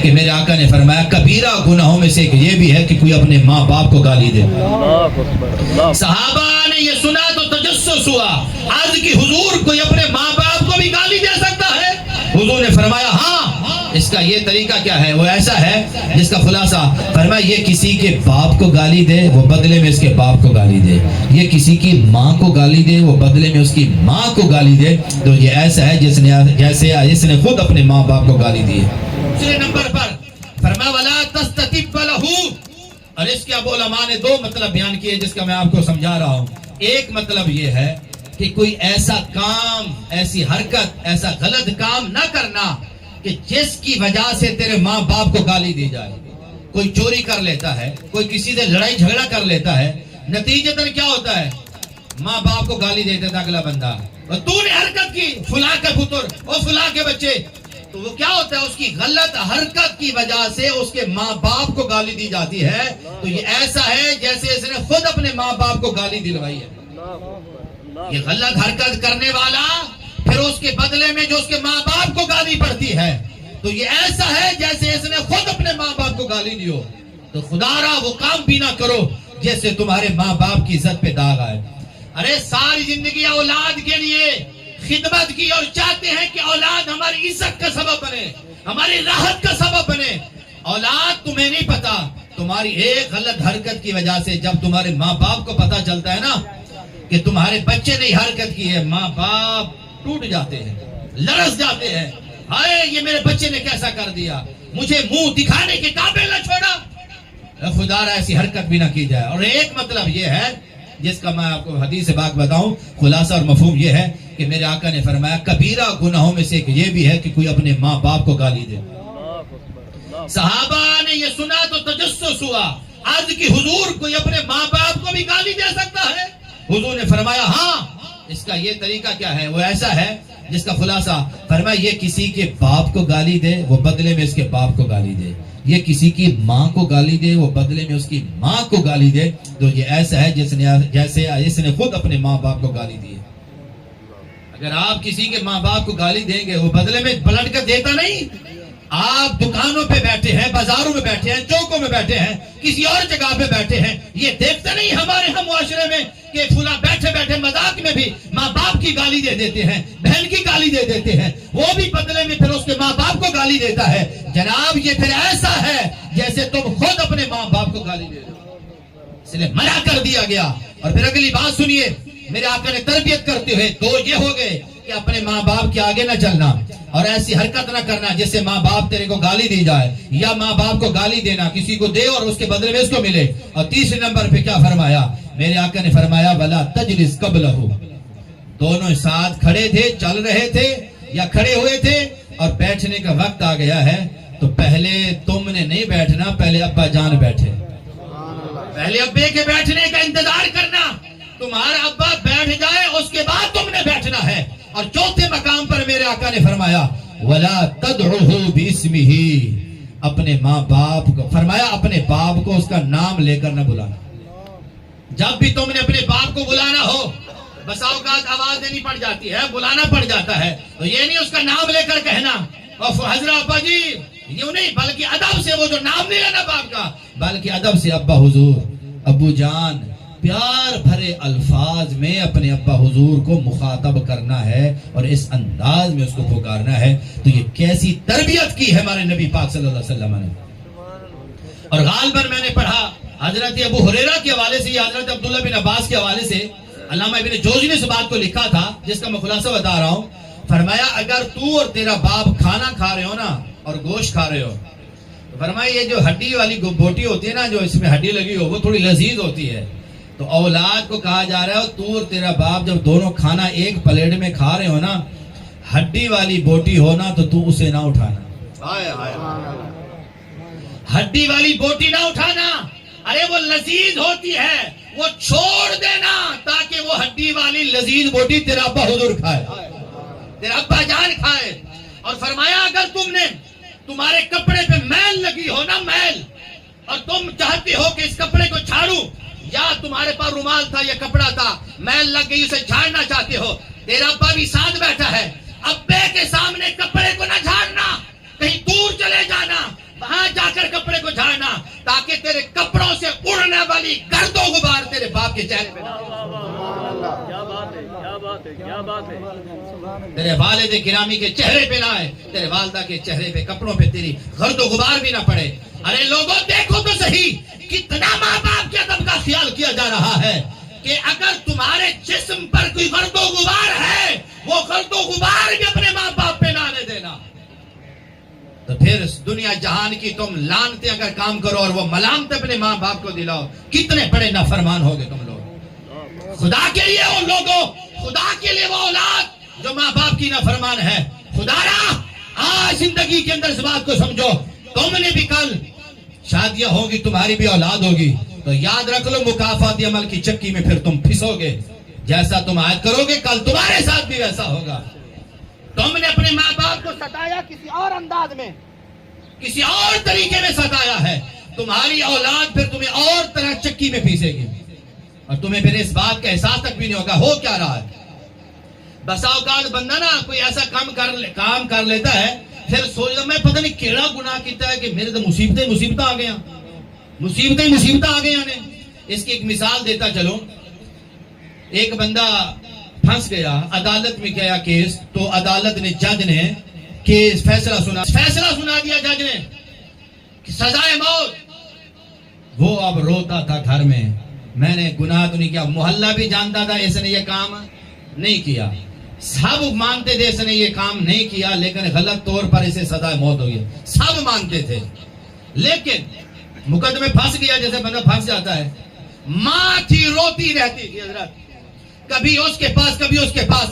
کہ میرے آقا نے فرمایا کبیرہ گناہوں میں سے ایک یہ بھی ہے کہ کوئی اپنے ماں باپ کو گالی دے۔ صحابہ نے یہ سنا تو تجسس ہوا، عرض کی حضور کوئی اپنے ماں باپ کو بھی گالی دے سکتا ہے؟ حضور نے فرمایا ہاں، اس کا یہ طریقہ کیا ہے؟ وہ ایسا ہے جس کا خلاصہ فرمایا یہ کسی کے باپ کو گالی دے وہ بدلے میں اس کے باپ کو گالی دے، یہ کسی کی ماں کو گالی دے وہ بدلے میں اس کی ماں کو گالی دے، تو یہ ایسا ہے جس نے خود اپنے ماں باپ کو گالی دی ہے۔ دوسرے نمبر پر فرمایا وَلَا تَسْتَتِبَّ لَهُ، اور اس کے اب علماء نے دو مطلب بیان کیے جس کا میں آپ کو سمجھا رہا ہوں۔ ایک مطلب یہ ہے کہ کوئی ایسا کام، ایسی حرکت، ایسا غلط کام نہ کرنا کہ جس کی وجہ سے تیرے ماں باپ کو گالی دی جائے۔ کوئی چوری کر لیتا ہے، کوئی کسی سے لڑائی جھگڑا کر لیتا ہے، نتیجتاً کیا ہوتا ہے؟ ماں باپ کو گالی دے دیتا اگلا بندہ، اور تو نے حرکت کی، فلاں کا پتر اور فلاں کے بچے، تو وہ کیا ہوتا ہے؟ اس کی غلط حرکت کی وجہ سے اس کے ماں باپ کو گالی دی جاتی ہے، تو یہ ایسا ہے جیسے اس نے خود اپنے ماں باپ کو گالی دلوائی ہے۔ یہ غلط حرکت کرنے والا پھر اس کے بدلے میں جو اس کے ماں باپ کو گالی پڑتی ہے، تو یہ ایسا ہے جیسے اس نے خود اپنے ماں باپ کو گالی دیو۔ تو خدا را وہ کام بھی نہ کرو جیسے تمہارے ماں باپ کی عزت پہ داغ آئے۔ ارے ساری زندگی اولاد کے لیے خدمت کی اور چاہتے ہیں کہ اولاد ہماری عزت کا سبب بنے، ہماری راحت کا سبب بنے۔ اولاد تمہیں نہیں پتا، تمہاری ایک غلط حرکت کی وجہ سے جب تمہارے ماں باپ کو پتا چلتا ہے نا کہ تمہارے بچے نے حرکت کی ہے، ماں باپ ٹوٹ جاتے ہیں، لرز جاتے ہیں، ہائے یہ میرے بچے نے کیسا کر دیا، مجھے منہ دکھانے کے قابل نہ چھوڑا۔ خدا را ایسی حرکت بھی نہ کی جائے۔ اور ایک مطلب یہ ہے جس کا میں آپ کو حدیث سے بات بتاؤں، خلاصہ اور مفہوم یہ ہے کہ میرے آقا نے فرمایا کبیرہ گناہوں میں سے ایک یہ بھی ہے کہ کوئی اپنے ماں باپ کو گالی دے۔ صحابہ نے یہ سنا تو تجسس ہوا، عرض کی حضور کوئی اپنے ماں باپ کو بھی گالی دے سکتا ہے؟ حضور نے فرمایا ہاں، اس کا یہ طریقہ کیا ہے؟ وہ ایسا ہے جس کا خلاصہ فرمایا یہ کسی کے باپ کو گالی دے وہ بدلے میں اس کے باپ کو گالی دے، یہ کسی کی ماں کو گالی دے وہ بدلے میں اس کی ماں کو گالی دے، تو یہ ایسا ہے جس نے خود اپنے ماں باپ کو گالی دی ہے۔ اگر آپ کسی کے ماں باپ کو گالی دیں گے وہ بدلے میں پلٹ کر دیتا نہیں۔ آپ دکانوں پہ بیٹھے ہیں، بازاروں میں بیٹھے ہیں، چوکوں میں بیٹھے ہیں، کسی اور جگہ پہ بیٹھے ہیں، یہ دیکھتے نہیں ہمارے ہم معاشرے میں کہ فلاں بیٹھے بیٹھے مذاق میں بھی ماں باپ کی گالی دے دیتے ہیں، بہن کی گالی دے دیتے ہیں، وہ بھی بدلے میں پھر اس کے ماں باپ کو گالی دیتا ہے۔ جناب یہ پھر ایسا ہے جیسے تم خود اپنے ماں باپ کو گالی دے دو، اس لیے منع کر دیا گیا۔ اور پھر اگلی بات سنیے، میرے آقا نے تربیت کرتے ہوئے دو یہ ہو گئے کہ اپنے ماں باپ کے آگے نہ چلنا اور ایسی حرکت نہ کرنا جس سے ماں باپ تیرے کو گالی دی جائے، یا ماں باپ کو گالی دینا کسی کو دے اور اس کے بدلے میں اس کو ملے۔ اور تیسرے نمبر پہ کیا فرمایا؟ میرے آقا نے فرمایا وَلَا تَجْلِسْ قَبْلَهُ، دونوں ساتھ کھڑے تھے، چل رہے تھے یا کھڑے ہوئے تھے اور بیٹھنے کا وقت آ گیا ہے تو پہلے تم نے نہیں بیٹھنا، پہلے ابا جان بیٹھے، پہلے ابے کے بیٹھنے کا انتظار کرنا، تمہارا ابا بیٹھ جائے اس کے بعد تم نے بیٹھنا ہے۔ اور چوتھے مقام پر میرے آقا نے فرمایا وَلَا تَدْعُهُ بِاسْمِهِ، اپنے ماں باپ کو فرمایا اپنے باپ کو اس کا نام لے کر نہ بلانا۔ جب بھی تم نے اپنے باپ کو بلانا ہو، بسا اوقات آواز دینی پڑ جاتی ہے، بلانا پڑ جاتا ہے، تو یہ نہیں اس کا نام لے کر کہنا اور حضرت ابا جی، یوں نہیں، بلکہ ادب سے وہ جو نام نہیں لینا باپ کا، بلکہ ادب سے ابا حضور، ابو جان، پیار بھرے الفاظ میں اپنے ابا حضور کو مخاطب کرنا ہے اور اس انداز میں اس کو پکارنا ہے۔ تو یہ کیسی تربیت کی ہے ہمارے نبی پاک صلی اللہ علیہ وسلم نے۔ اور غالباً میں نے پڑھا حضرت ابو ہریرہ کے حوالے سے یا حضرت عبداللہ بن عباس کے حوالے سے، علامہ ابن جوزی نے اس بات کو لکھا تھا جس کا میں خلاصہ بتا رہا ہوں۔ فرمایا اگر تو اور تیرا باپ کھانا کھا رہے ہو نا اور گوشت کھا رہے ہو، فرمایا یہ جو ہڈی والی بوٹی ہوتی ہے نا، جو اس میں ہڈی لگی ہو، وہ تھوڑی لذیذ ہوتی ہے، تو اولاد کو کہا جا رہا ہے تو اور تیرا باپ جب دونوں کھانا ایک پلیٹ میں کھا رہے ہو نا، ہڈی والی بوٹی ہونا تو اسے نہ اٹھانا، ہڈی والی بوٹی نہ اٹھانا، ارے وہ لذیذ ہوتی ہے، وہ چھوڑ دینا تاکہ وہ ہڈی والی لذیذ بوٹی تیرا ابا حضور کھائے، تیرا ابا جان کھائے۔ اور فرمایا اگر تمہارے کپڑے پہ میل لگی ہو نا، میل، اور تم چاہتے ہو کہ اس کپڑے کو جھاڑوں، یا تمہارے پاس رومال تھا یا کپڑا تھا، میل لگ گئی اسے جھاڑنا چاہتے ہو، تیرا ابا بھی ساتھ بیٹھا ہے، ابے کے سامنے کپڑے کو نہ جھاڑنا، کہیں دور چلے جانا، وہاں جا کر کپڑے کو جھاڑنا تاکہ تیرے کپڑوں سے اڑنے والی گرد و غبار تیرے باپ کے چہرے پہ نہ آئے، کیا بات ہے، کیا بات ہے، کیا بات ہے، تیرے والد گرامی کے چہرے پہ نہ آئے، تیرے والدہ کے چہرے پہ کپڑوں پہ تیری گرد و غبار بھی نہ پڑے۔ ارے لوگوں دیکھو تو صحیح کتنا ماں باپ کے ادب کا خیال کیا جا رہا ہے کہ اگر تمہارے جسم پر کوئی گرد و غبار ہے وہ گرد و غبار بھی اپنے ماں باپ پہ نہ آنے دینا۔ تو پھر دنیا جہان کی تم لانتے اگر کام کرو اور وہ ملامت اپنے ماں باپ کو دلاؤ، کتنے بڑے نافرمان ہوگے تم لوگ۔ خدا کے لیے وہ لوگوں، خدا کے لیے وہ اولاد جو ماں باپ کی نافرمان ہے، خدا را آج زندگی کے اندر اس بات کو سمجھو، تم نے بھی کل شادیاں ہوگی، تمہاری بھی اولاد ہوگی، تو یاد رکھ لو مکافاتی عمل کی چکی میں پھر تم پھسو گے۔ جیسا تم آج کرو گے کل تمہارے ساتھ بھی ویسا ہوگا۔ تم نے اپنے ماں باپ کو ستایا کسی اور انداز میں، کسی اور طریقے میں ستایا ہے، تمہاری اولاد پھر تمہیں اور طرح چکی میں پیسے گی اور تمہیں پھر اس بات کا احساس تک بھی نہیں ہوگا ہو کیا رہا ہے۔ بسا اوقات بندہ نا کوئی ایسا کام کر لیتا ہے، پھر سوچتا میں پتہ نہیں کیڑا گناہ کیتا ہے کہ میرے تو مصیبتیں آ گیا، مصیبتیں آ گیا نے۔ اس کی ایک مثال دیتا چلو، ایک بندہ پھنس گیا، عدالت میں گیا کیس، تو عدالت نے جج نے کیس فیصلہ سنا دیا جج نے کہ سزائے موت۔ وہ اب روتا تھا گھر میں نے گناہ تو نہیں کیا، محلہ بھی جانتا تھا اس نے یہ کام نہیں کیا، سب مانتے تھے اس نے یہ کام نہیں کیا، لیکن غلط طور پر اسے سزائے موت ہوئی، سب مانتے تھے، لیکن مقدمے پھنس گیا جیسے بندہ پھنس جاتا ہے۔ ماں تھی روتی رہتی تھی حضرت، کبھی اس کے پاس کبھی اس کے پاس۔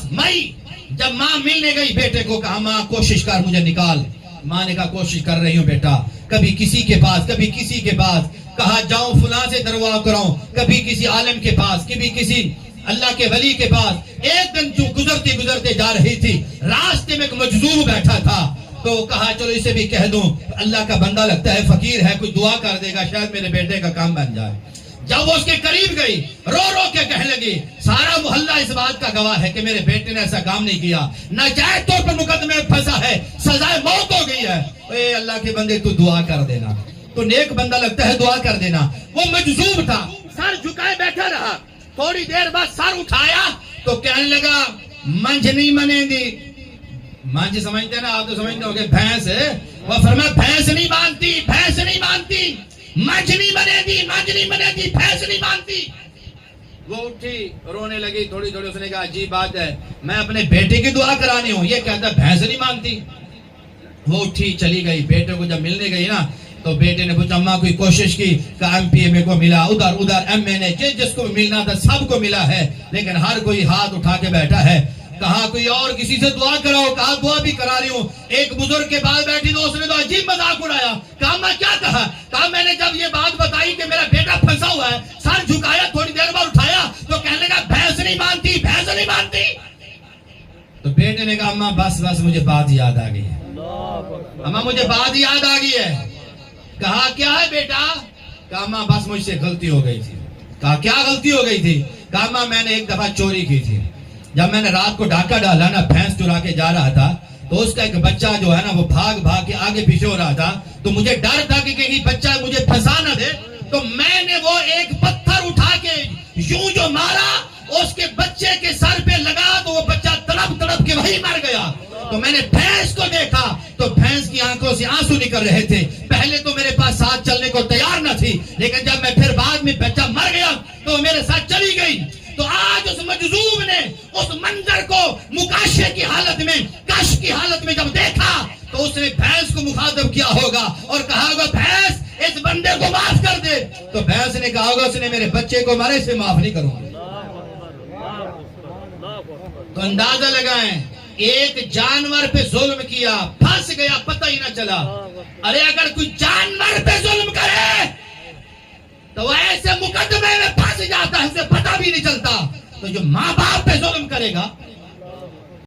جب ماں ملنے گئی بیٹے کو کہا ماں کوشش کر مجھے نکال، ماں نے کہا کوشش کر رہی ہوں بیٹا، کبھی کسی کے پاس کبھی کسی کے پاس، کہا جاؤں فلاں سے دروا کراؤں، کبھی کسی عالم کے پاس کبھی کسی اللہ کے ولی کے پاس۔ ایک دن جو گزرتے جا رہی تھی، راستے میں ایک مجذوب بیٹھا تھا، تو کہا چلو اسے بھی کہہ دوں، اللہ کا بندہ لگتا ہے فقیر ہے، کوئی دعا کر دے گا شاید میرے بیٹے کا کام بن جائے۔ جب وہ اس کے قریب گئی رو کے کہنے لگی سارا محلہ اس بات کا گواہ ہے کہ میرے بیٹے نے ایسا کام نہیں کیا، ناجائز طور پر مقدمے میں پھنسا ہے، سزائے موت ہو گئی ہے، اے اللہ کے بندے تو دعا کر دینا، تو نیک بندہ لگتا ہے دعا کر دینا۔ وہ مجذوب تھا، سر جھکائے بیٹھا رہا، تھوڑی دیر بعد سر اٹھایا تو کہنے لگا منج نہیں منے گی۔ منج سمجھتے نا آپ، تو سمجھتے ہو گے بھینس، وہ فرمایا بھینس نہیں مانتی، بھینس نہیں مانتی، منج نہیں بنے گی، بھینس نہیں مانتی۔ وہ اٹھی رونے لگی، تھوڑی اس نے کہا عجیب بات ہے، میں اپنے بیٹے کی دعا کرانی ہوں، یہ کہتا بھینس نہیں مانتی۔ وہ اٹھی چلی گئی، بیٹے کو جب ملنے گئی نا تو بیٹے نے پوچھا اماں کوئی کوشش کی، کہ ایم پی ایم اے کو ملا، ادھر ایم این اے، جس کو ملنا تھا سب کو ملا ہے، لیکن ہر کوئی ہاتھ اٹھا کے بیٹھا ہے۔ کہا کوئی اور کسی سے دعا کراؤ، کہا دعا بھی کرا رہی ہوں۔ ایک بزرگ کے پاس بیٹھی تو اس نے تو عجیب مذاق اڑایا، کہا میں کیا کہا میں نے جب یہ بات بتائی کہ میرا بیٹا پھنسا ہوا ہے، سر جھکایا، تھوڑی دیر بعد اٹھایا تو کہنے لگا بھینس نہیں مانتی، بھینس نہیں مانتی۔ تو بیٹے نے کہا اماں بس مجھے بات یاد آ گئی ہے، اماں مجھے بات یاد آ گئی ہے۔ کہا کیا ہے بیٹا؟ کہا اماں بس مجھ سے غلطی ہو گئی تھی۔ کہا کیا غلطی ہو گئی تھی؟ کہا اماں میں نے ایک دفعہ چوری کی تھی، جب میں نے رات کو ڈاکہ ڈالا نا، بھینس چرا کے جا رہا تھا، تو اس کا ایک بچہ جو ہے نا وہ بھاگ کے آگے پیچھے ہو رہا تھا، تو مجھے ڈر تھا کہ کہیں بچہ مجھے پھنسا نہ دے، تو میں نے وہ ایک پتھر اٹھا کے یوں جو مارا، اس کے بچے کے سر پہ لگا تو وہ بچہ تڑپ کے وہی مر گیا۔ تو میں نے بھینس کو دیکھا تو بھینس کی آنکھوں سے آنسو نکل رہے تھے، پہلے تو میرے پاس ساتھ چلنے کو تیار نہ تھی، لیکن جب میں پھر بعد میں بچہ مر گیا تو میرے ساتھ چلی گئی۔ تو آج اس مجذوب نے اس منظر کو مکاشے کی حالت میں، کش کی حالت میں جب دیکھا تو اس نے بھینس کو مخاطب کیا ہوگا اور کہا ہوگا بھینس اس بندے کو معاف کر دے، تو بھینس نے کہا ہوگا اس نے میرے بچے کو مرے سے معاف نہیں کروں گا۔ تو اندازہ لگائیں، ایک جانور پہ ظلم کیا، پھنس گیا، پتہ ہی نہ چلا۔ ارے اگر کوئی جانور پہ ظلم کرے تو ایسے مقدمے میں پھنس جاتا ہے، اسے پتہ بھی نہیں چلتا۔ تو جو ماں باپ پہ ظلم کرے گا